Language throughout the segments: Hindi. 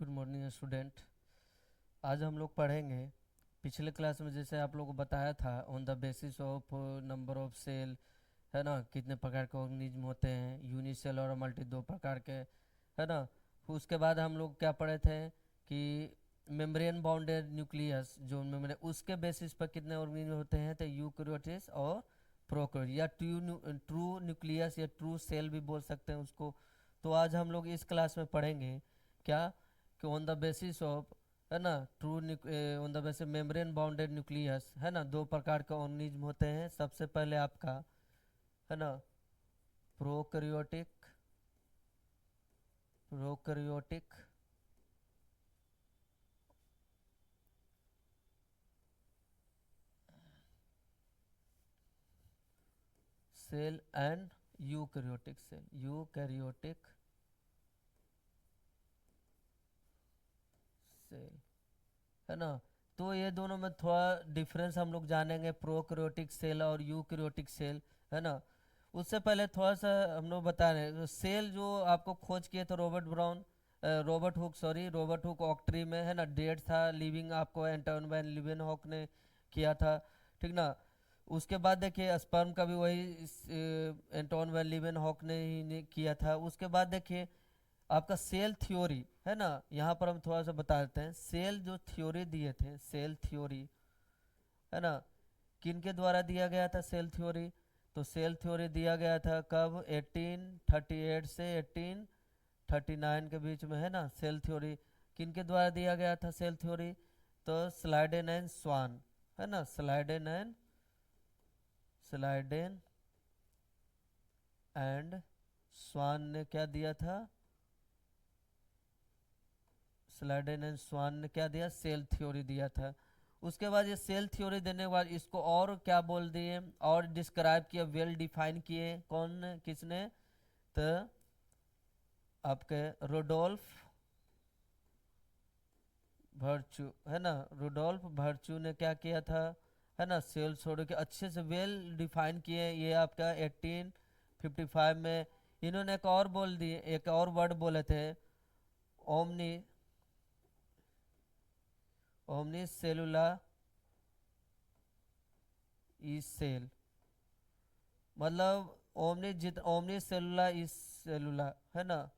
Good morning student. आज हम लोग पढ़ेंगे। पिछले क्लास में जैसे आप लोगों को बताया था on the basis of number of cell, है ना, कितने प्रकार के ऑर्गेनिज्म होते हैं, यूनिसेल और मल्टी दो प्रकार के, है ना। उसके बाद हम लोग क्या पढ़े थे कि मेम्ब्रेन बाउंडेड न्यूक्लियस जो मेम्ब्रेन, उसके बेसिस पर कितने ऑर्गेनिज्म होते हैं, तो यूकैरियोट्स और प्रोकैरियोट, या ट्रू न्यूक्लियस या ट्रू सेल भी बोल सकते हैं उसको। तो आज हम लोग इस क्लास में पढ़ेंगे क्या कि ऑन द बेसिस ऑफ, है ना, on the basis membrane bounded nucleus, है ना, दो प्रकार के ऑर्गेनिज्म होते हैं। सबसे पहले आपका, है ना, prokaryotic prokaryotic cell and eukaryotic cell, है ना। तो ये दोनों में थोड़ा डिफरेंस हम लोग जानेंगे, प्रोकैरियोटिक सेल और यूकैरियोटिक सेल, है ना। उससे पहले थोड़ा सा हम लोग बता रहे हैं सेल जो आपको खोज किए थे रॉबर्ट हुक ऑक्ट्री में, है ना, डेट था लिविंग, आपको एंटोन वैन लीवेनहॉक ने किया था, ठीक ना। उसके बाद देखिए स्पर्म का भी वही एंटोन वैन लीवेनहॉक ने किया था। उसके बाद देखिए आपका सेल थ्योरी, है ना, यहाँ पर हम थोड़ा सा बता देते हैं सेल जो थ्योरी दिए थे, सेल थ्योरी, है ना, किन के द्वारा दिया गया था सेल थ्योरी। तो सेल थ्योरी दिया गया था कब, 1838 से 1839 के बीच में, है ना। सेल थ्योरी किन के द्वारा दिया गया था सेल थ्योरी, तो स्लाइडेन एंड स्वान, है ना, स्लाइडेन एंड स्वान ने क्या दिया था, स्लाइडेन एंड स्वान ने क्या दिया, सेल थ्योरी दिया था। उसके बाद ये सेल थ्योरी देने के बाद इसको और क्या बोल दिए, और डिस्क्राइब किया, वेल डिफाइन किए, कौन किसने, तो आपके रोडोल्फ भर्चू, है ना, रुडोल्फ भर्चू ने क्या किया था, है ना, सेल थ्योरी के अच्छे से वेल डिफाइन किए। ये आपका 1855 में इन्होंने एक और बोल दिए, एक और वर्ड बोले थे, ओमनी ओमनी सेलुला इज सेल, मतलब ओमनी सेलुला इज सेलुला, है ना।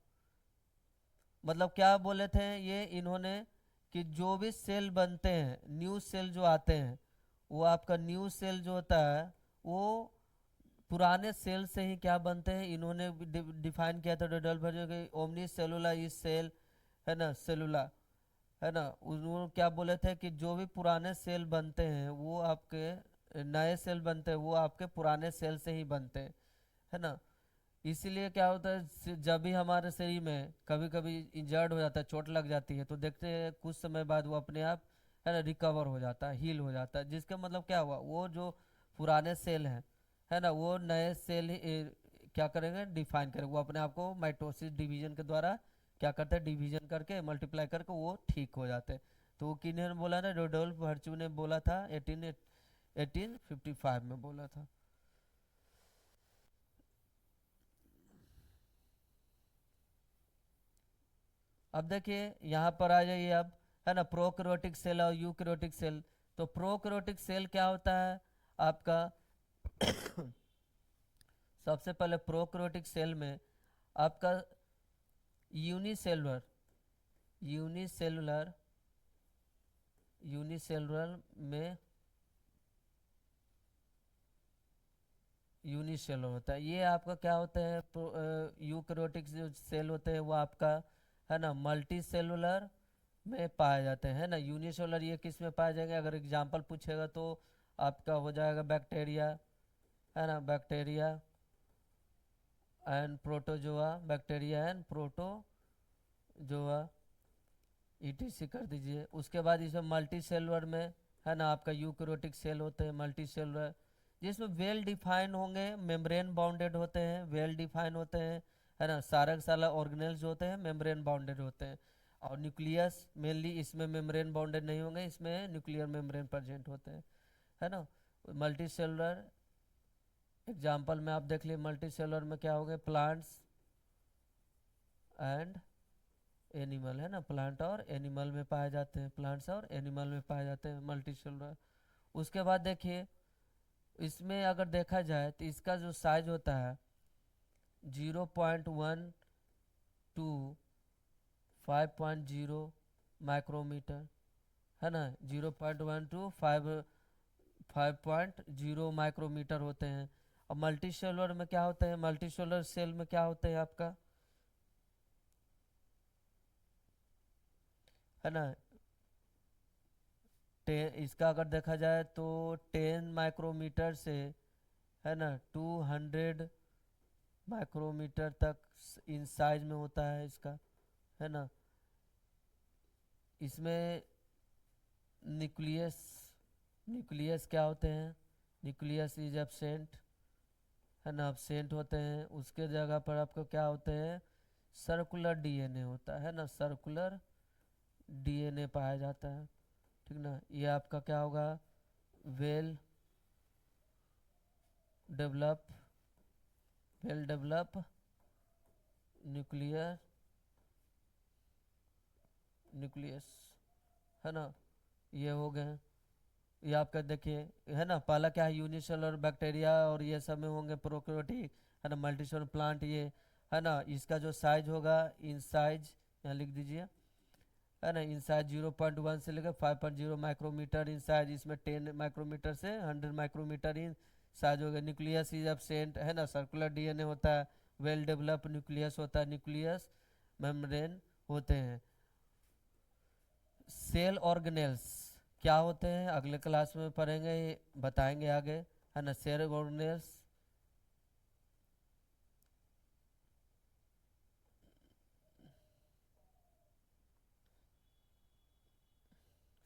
मतलब क्या बोले थे ये इन्होंने कि जो भी सेल बनते हैं, न्यू सेल जो आते हैं, वो आपका न्यू सेल जो होता है वो पुराने सेल से ही क्या बनते हैं, इन्होंने डिफाइन किया था डोडल भर के ओमनी सेलुला इज सेल, है ना, सेलुला, है ना। उन्होंने क्या बोले थे कि जो भी पुराने सेल बनते हैं वो आपके नए सेल बनते हैं, वो आपके पुराने सेल से ही बनते हैं, है ना। इसीलिए क्या होता है जब भी हमारे शरीर में कभी कभी इंजर्ड हो जाता है, चोट लग जाती है, तो देखते हैं कुछ समय बाद वो अपने आप, है ना, रिकवर हो जाता है, हील हो जाता है, जिसका मतलब क्या हुआ, वो जो पुराने सेल हैं, है ना, वो नए सेल क्या करेंगे, डिफाइन करेंगे, वो अपने आप को माइटोसिस डिवीजन के द्वारा क्या करते हैं, डिवीजन करके मल्टीप्लाई करके वो ठीक हो जाते हैं। तो वो किन्होंने बोला ना, रोडोल्फ भर्चू ने बोला था, 1855 में बोला था। अब देखिए यहाँ पर आ जाइए अब, है ना, प्रोकैरियोटिक सेल और यूकैरियोटिक सेल। तो प्रोकैरियोटिक सेल क्या होता है आपका, सबसे पहले प्रोकैरियोटिक सेल में आपका यूनिसेलुलर यूनिसेलुलर यूनिसेलुलर में यूनिसेलुलर होता है। ये आपका क्या होता है, यूकैरियोटिक जो सेल होते हैं वो आपका, है ना, मल्टी सेलुलर में पाए जाते हैं, है ना। यूनिसेलुलर ये किस में पाए जाएंगे, अगर एग्जांपल पूछेगा तो आपका हो जाएगा बैक्टीरिया, है ना, bacteria and protozoa, bacteria and protozoa, etc कर दीजिए। उसके बाद इसमें मल्टी सेलुलर में, है ना, आपका यूकैरियोटिक सेल होते हैं मल्टी सेलुलर, जिसमें वेल डिफाइन होंगे, मेम्ब्रेन बाउंडेड होते हैं, वेल डिफाइन होते हैं, है ना। सारा का सारा ऑर्गेनेल्स जो होते हैं मेम्ब्रेन बाउंडेड होते हैं। और न्यूक्लियस मेनली इसमें मेम्ब्रेन बाउंडेड नहीं होंगे, इसमें न्यूक्लियर मेम्ब्रेन प्रेजेंट होते हैं, है ना। मल्टी सेलुलर एग्जाम्पल में आप देख लीजिए, मल्टी सेलुलर में क्या हो गए, प्लांट्स एंड एनिमल, है ना, प्लांट और एनिमल में पाए जाते हैं, प्लांट्स और एनिमल में पाए जाते हैं मल्टीसेलुलर। उसके बाद देखिए इसमें अगर देखा जाए तो इसका जो साइज होता है 0.1 to 5.0 माइक्रोमीटर, है ना, 0.1 to 5.0 माइक्रोमीटर होते हैं। और मल्टी सेलुलर में क्या होते हैं, मल्टी सेलुलर सेल में क्या होते हैं आपका, है ना, इसका अगर देखा जाए तो 10 माइक्रोमीटर से, है ना, 200 माइक्रोमीटर तक इन साइज में होता है इसका, है ना। इसमें न्यूक्लियस, न्यूक्लियस क्या होते हैं, न्यूक्लियस इज एब्सेंट, है ना, एब्सेंट होते हैं। उसके जगह पर आपको क्या होते हैं, सर्कुलर डीएनए होता है ना, सर्कुलर डीएनए पाया जाता है, ठीक ना। ये आपका क्या होगा, well develop, well develop nuclear, nucleus, है ना, ये हो गए। ये आपका देखिए, है ना, पहला क्या है, यूनिसेलुलर बैक्टीरिया और ये सब में होंगे प्रोकैरियोटिक, है ना, मल्टीसेलुलर प्लांट ये, है ना। इसका जो साइज होगा इन साइज, यहाँ लिख दीजिए, है ना, इन साइज 0.1 से लेकर 5.0 माइक्रोमीटर इन साइज, इसमें 10 माइक्रोमीटर से 100 माइक्रोमीटर इन साइज हो गया। न्यूक्लियस इज एब्सेंट, है ना, सर्कुलर डीएनए होता है, वेल डेवलप न्यूक्लियस होता है, न्यूक्लियस मेम्ब्रेन होते हैं। सेल ऑर्गेनेल्स क्या होते हैं अगले क्लास में पढ़ेंगे, बताएंगे आगे, है ना। सेल ऑर्गेनेल्स,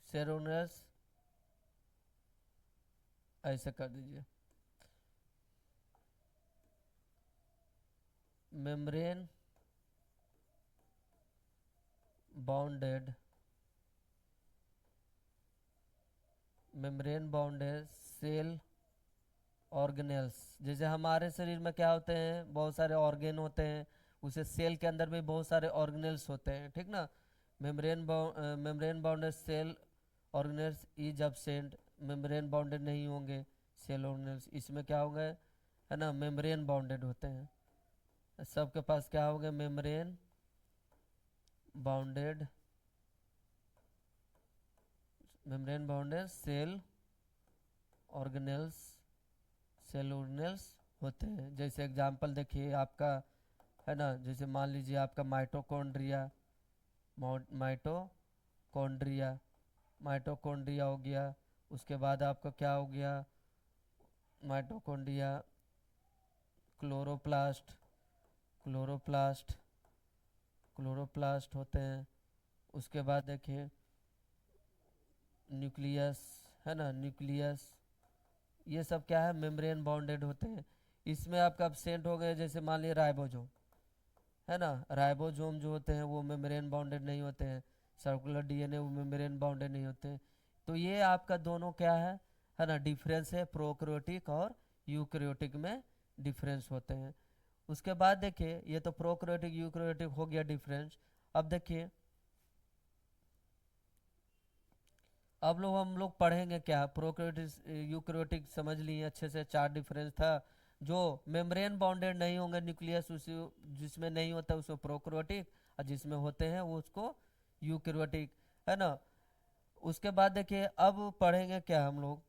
सेल ऑर्गेनेल्स ऐसे कर दीजिए, membrane bounded, membrane bounded cell organelles. जैसे हमारे शरीर में क्या होते हैं, बहुत सारे ऑर्गेन होते हैं, उसे सेल के अंदर भी बहुत सारे ऑर्गेनेल्स होते हैं, ठीक ना। Membrane bounded cell organelles is absent, membrane bounded नहीं होंगे सेल ऑर्गेनेल्स, इसमें क्या होंगे, है ना, मेम्ब्रेन बाउंडेड होते हैं। सबके पास क्या होंगे, membrane bounded, membrane bounded cell organelles, cell organelles होते हैं। जैसे एग्जांपल देखिए आपका, है ना, जैसे मान लीजिए आपका माइटोकॉन्ड्रिया, माइटोकॉन्ड्रिया, माइटोकॉन्ड्रिया हो गया। उसके बाद आपका क्या हो गया, माइटोकॉन्ड्रिया, क्लोरोप्लास्ट, क्लोरोप्लास्ट, क्लोरोप्लास्ट होते हैं। उसके बाद देखिए न्यूक्लियस, है ना, न्यूक्लियस, ये सब क्या है, मेम्ब्रेन बाउंडेड होते हैं। इसमें आपका एब्सेंट हो गए, जैसे मान लीजिए राइबोसोम, है ना, राइबोसोम जो होते हैं वो मेम्ब्रेन बाउंडेड नहीं होते हैं, सर्कुलर डीएनए वो मेम्ब्रेन बाउंडेड नहीं होते हैं। तो ये आपका दोनों क्या है ना, डिफरेंस है, प्रोकैरियोटिक और यूकैरियोटिक में डिफरेंस होते हैं। उसके बाद देखिए ये तो प्रोकैरियोटिक यूकैरियोटिक हो गया डिफरेंस। अब देखिए अब हम लोग पढ़ेंगे क्या, प्रोकैरियोटिक यूकैरियोटिक समझ लिए अच्छे से, चार डिफरेंस था। जो मेम्ब्रेन बाउंडेड नहीं होंगे न्यूक्लियस, उसी जिसमें नहीं होता उसको प्रोकैरियोटिक, और जिसमें होते हैं वो उसको यूकैरियोटिक, है ना। उसके बाद देखिए अब पढ़ेंगे क्या हम लोग,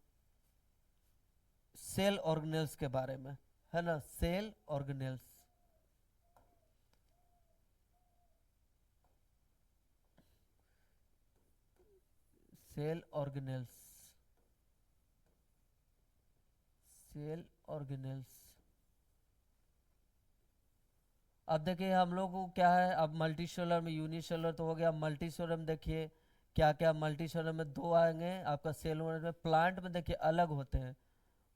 सेल ऑर्गेनेल्स के बारे में, है ना, cell organelles, cell organelles, cell organelles. अब देखिए हम लोग को क्या है, अब मल्टी सेलुलर में यूनिसेलुलर तो हो गया, मल्टी सेलुलर में देखिए क्या क्या, मल्टी सेलुलर में दो आएंगे आपका, सेलुलर में, प्लांट में देखिए अलग होते हैं,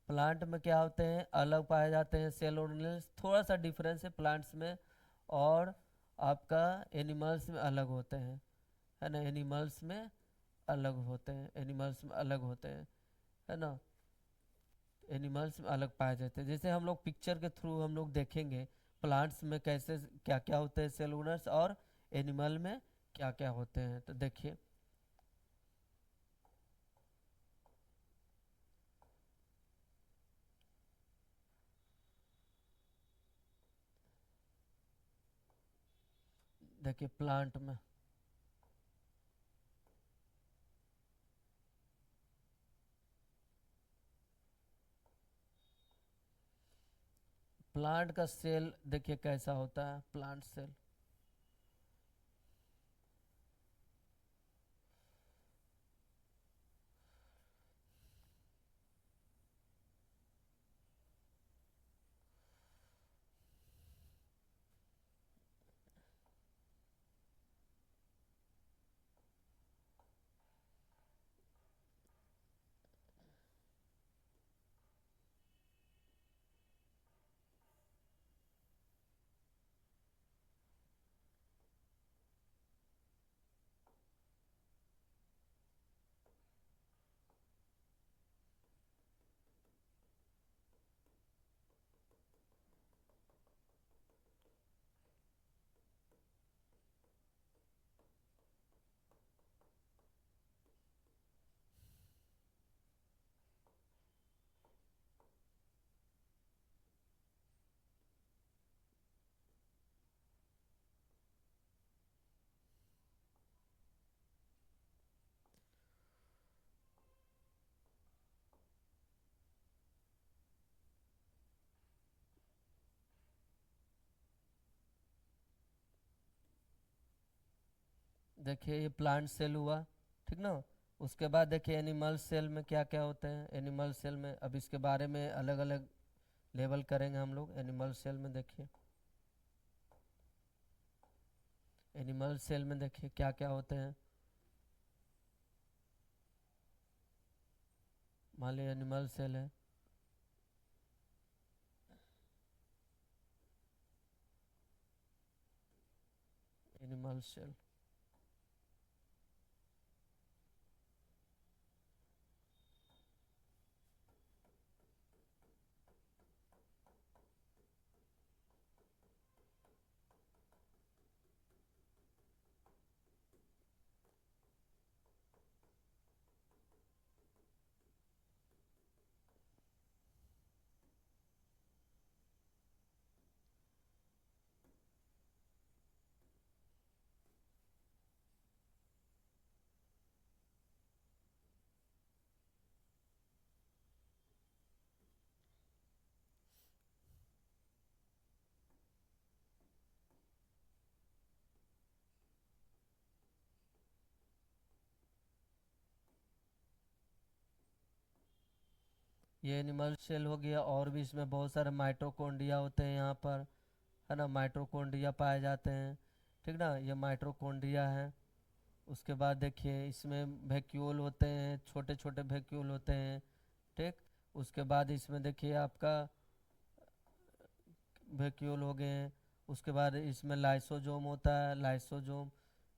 प्लांट में क्या होते हैं, अलग पाए जाते हैं सेल ऑर्गेनेल्स, थोड़ा सा डिफरेंस है प्लांट्स में, और आपका एनिमल्स में अलग होते हैं, है ना, एनिमल्स में अलग होते हैं, एनिमल्स में अलग होते हैं, है ना, एनिमल्स में अलग पाए जाते हैं। जैसे हम लोग पिक्चर के थ्रू हम लोग देखेंगे प्लांट्स में कैसे क्या क्या होते हैं सेलुलर्स, और एनिमल में क्या क्या होते हैं, तो देखिए देखिए प्लांट में प्लांट का सेल देखिए कैसा होता है प्लांट सेल। देखिए ये प्लांट सेल हुआ, ठीक ना। उसके बाद देखिए एनिमल सेल में क्या क्या होते हैं। एनिमल सेल में अब इसके बारे में अलग अलग लेवल करेंगे हम लोग। एनिमल सेल में देखिए, एनिमल सेल में देखिए क्या क्या होते हैं। मान लीजिए एनिमल सेल है, एनिमल सेल। ये एनिमल सेल हो गया। और भी इसमें बहुत सारे माइटोकॉन्ड्रिया होते हैं यहाँ पर, है ना। माइटोकॉन्ड्रिया पाए जाते हैं, ठीक ना। ये माइटोकॉन्ड्रिया है। उसके बाद देखिए इसमें वैक्यूल होते हैं, छोटे छोटे वैक्यूल होते हैं, ठीक। उसके बाद इसमें देखिए आपका वैक्यूल हो गए हैं। उसके बाद इसमें लाइसोजोम होता है, लाइसोजोम,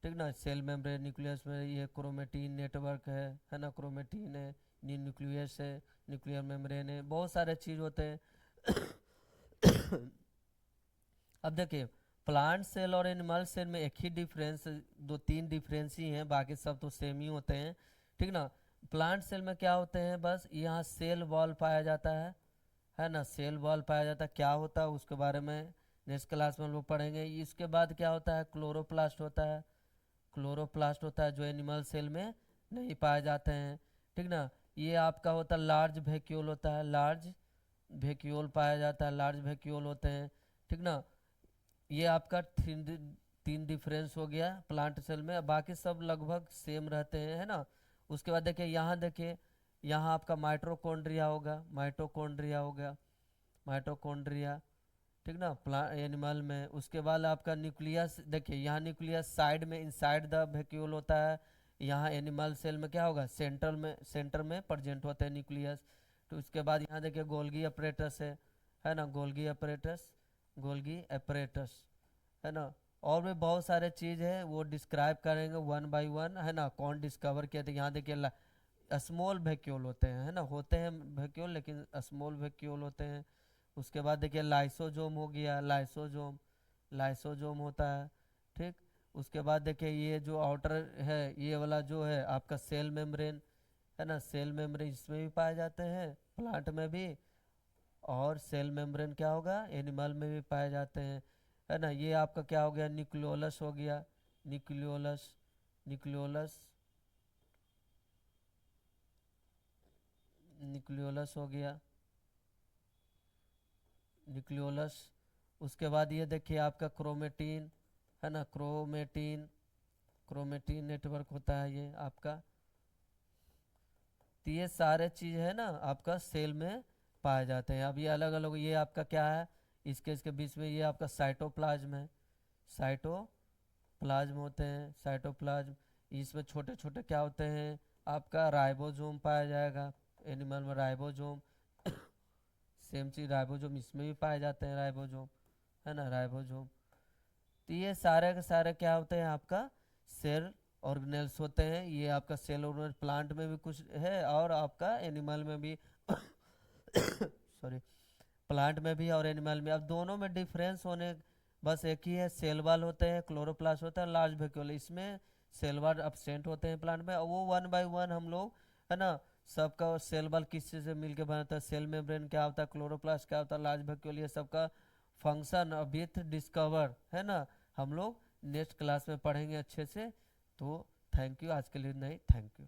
ठीक ना। सेल मेम्ब्रेन न्यूक्लियस में ये क्रोमेटीन नेटवर्क है ना। क्रोमेटीन है, न्यूक्लियस है, न्यूक्लियर मेम्ब्रेन है, बहुत सारे चीज़ होते हैं। अब देखिए प्लांट सेल और एनिमल सेल में एक ही डिफरेंस, दो तीन डिफरेंस ही हैं, बाकी सब तो सेम ही होते हैं, ठीक ना। प्लांट सेल में क्या होते हैं, बस यहाँ सेल वॉल पाया जाता है ना। सेल वॉल पाया जाता है, क्या होता है उसके बारे में नेक्स्ट क्लास में हम लोग पढ़ेंगे। इसके बाद क्या होता है, क्लोरोप्लास्ट होता है। क्लोरोप्लास्ट होता है जो एनिमल सेल में नहीं पाए जाते हैं, ठीक ना। ये आपका होता है लार्ज वैक्यूल होता है, लार्ज वैक्यूल पाया जाता है, लार्ज वैक्यूल होते हैं, ठीक ना। ये आपका तीन डिफरेंस हो गया प्लांट सेल में, बाकी सब लगभग सेम रहते हैं, है ना। उसके बाद देखिए यहाँ, देखिए यहाँ आपका माइटोकॉन्ड्रिया होगा, माइटोकॉन्ड्रिया हो गया, माइटोकॉन्ड्रिया, ठीक ना। प्लांट एनिमल में उसके बाद आपका न्यूक्लियस, देखिए यहाँ न्यूक्लियस साइड में इनसाइड द वैक्यूल होता है। यहाँ एनिमल सेल में क्या होगा, सेंटर में प्रेजेंट होता है न्यूक्लियस। तो उसके बाद यहाँ देखिए गोल्गी अपरेटस है ना। गोल्गी अपरेटस, गोल्गी अपरेटस, है ना। और भी बहुत सारे चीज़ है, वो डिस्क्राइब करेंगे वन बाय वन, है ना। कौन डिस्कवर किया था, यहाँ देखिए स्मॉल वैक्यूल होते हैं, है ना। होते हैं वैक्यूल लेकिन स्मॉल वैक्यूल होते हैं। उसके बाद देखिए लाइसोजोम हो गया, लाइसोजोम, लाइसोजोम होता है, ठीक। उसके बाद देखिए ये जो आउटर है, ये वाला जो है आपका सेल मेम्ब्रेन है ना, सेल मेम्ब्रेन इसमें भी पाए जाते हैं, प्लांट में भी। और सेल मेम्ब्रेन क्या होगा, एनिमल में भी पाए जाते हैं, है ना। ये आपका क्या हो गया, न्यूक्लियोलस हो गया, न्यूक्लियोलस, न्यूक्लियोलस, न्यूक्लियोलस हो गया, न्यूक्लियोलस। उसके बाद ये देखिए आपका क्रोमेटिन, है ना, क्रोमेटिन, क्रोमेटिन नेटवर्क होता है ये आपका। तो ये सारे चीज़ है ना आपका सेल में पाए जाते हैं। अब ये अलग अलग, ये आपका क्या है, इसके बीच में ये आपका साइटोप्लाज्म है, साइटोप्लाज्म होते हैं, साइटोप्लाज्म। इसमें छोटे छोटे क्या होते हैं, आपका राइबोसोम पाया जाएगा, एनिमल में राइबोसोम। सेम चीज़ राइबोसोम इसमें भी पाए जाते हैं, राइबोसोम, है ना, राइबोसोम। तो ये सारे के सारे क्या होते हैं आपका सेल ऑर्गेनेल्स होते हैं। ये आपका सेल ऑर्गेनल प्लांट में भी कुछ है और आपका एनिमल में भी सॉरी, प्लांट में भी और एनिमल में। अब दोनों में डिफरेंस होने बस एक ही है, सेल वाल होते हैं, क्लोरोप्लास्ट होता है, लार्ज वैक्यूल। इसमें सेल वाल अपसेंट होते हैं प्लांट में, और वो वन बाय वन हम लोग, है ना, सबका सेल वाल किस चीज़ से मिलकर बनता है, सेल मेम्ब्रेन क्या होता है, क्लोरोप्लास्ट क्या होता है, लार्ज वैक्यूल, ये सबका फंक्शन अभी डिस्कवर, है ना, हम लोग नेक्स्ट क्लास में पढ़ेंगे अच्छे से। तो थैंक यू, आज के लिए नहीं, थैंक यू।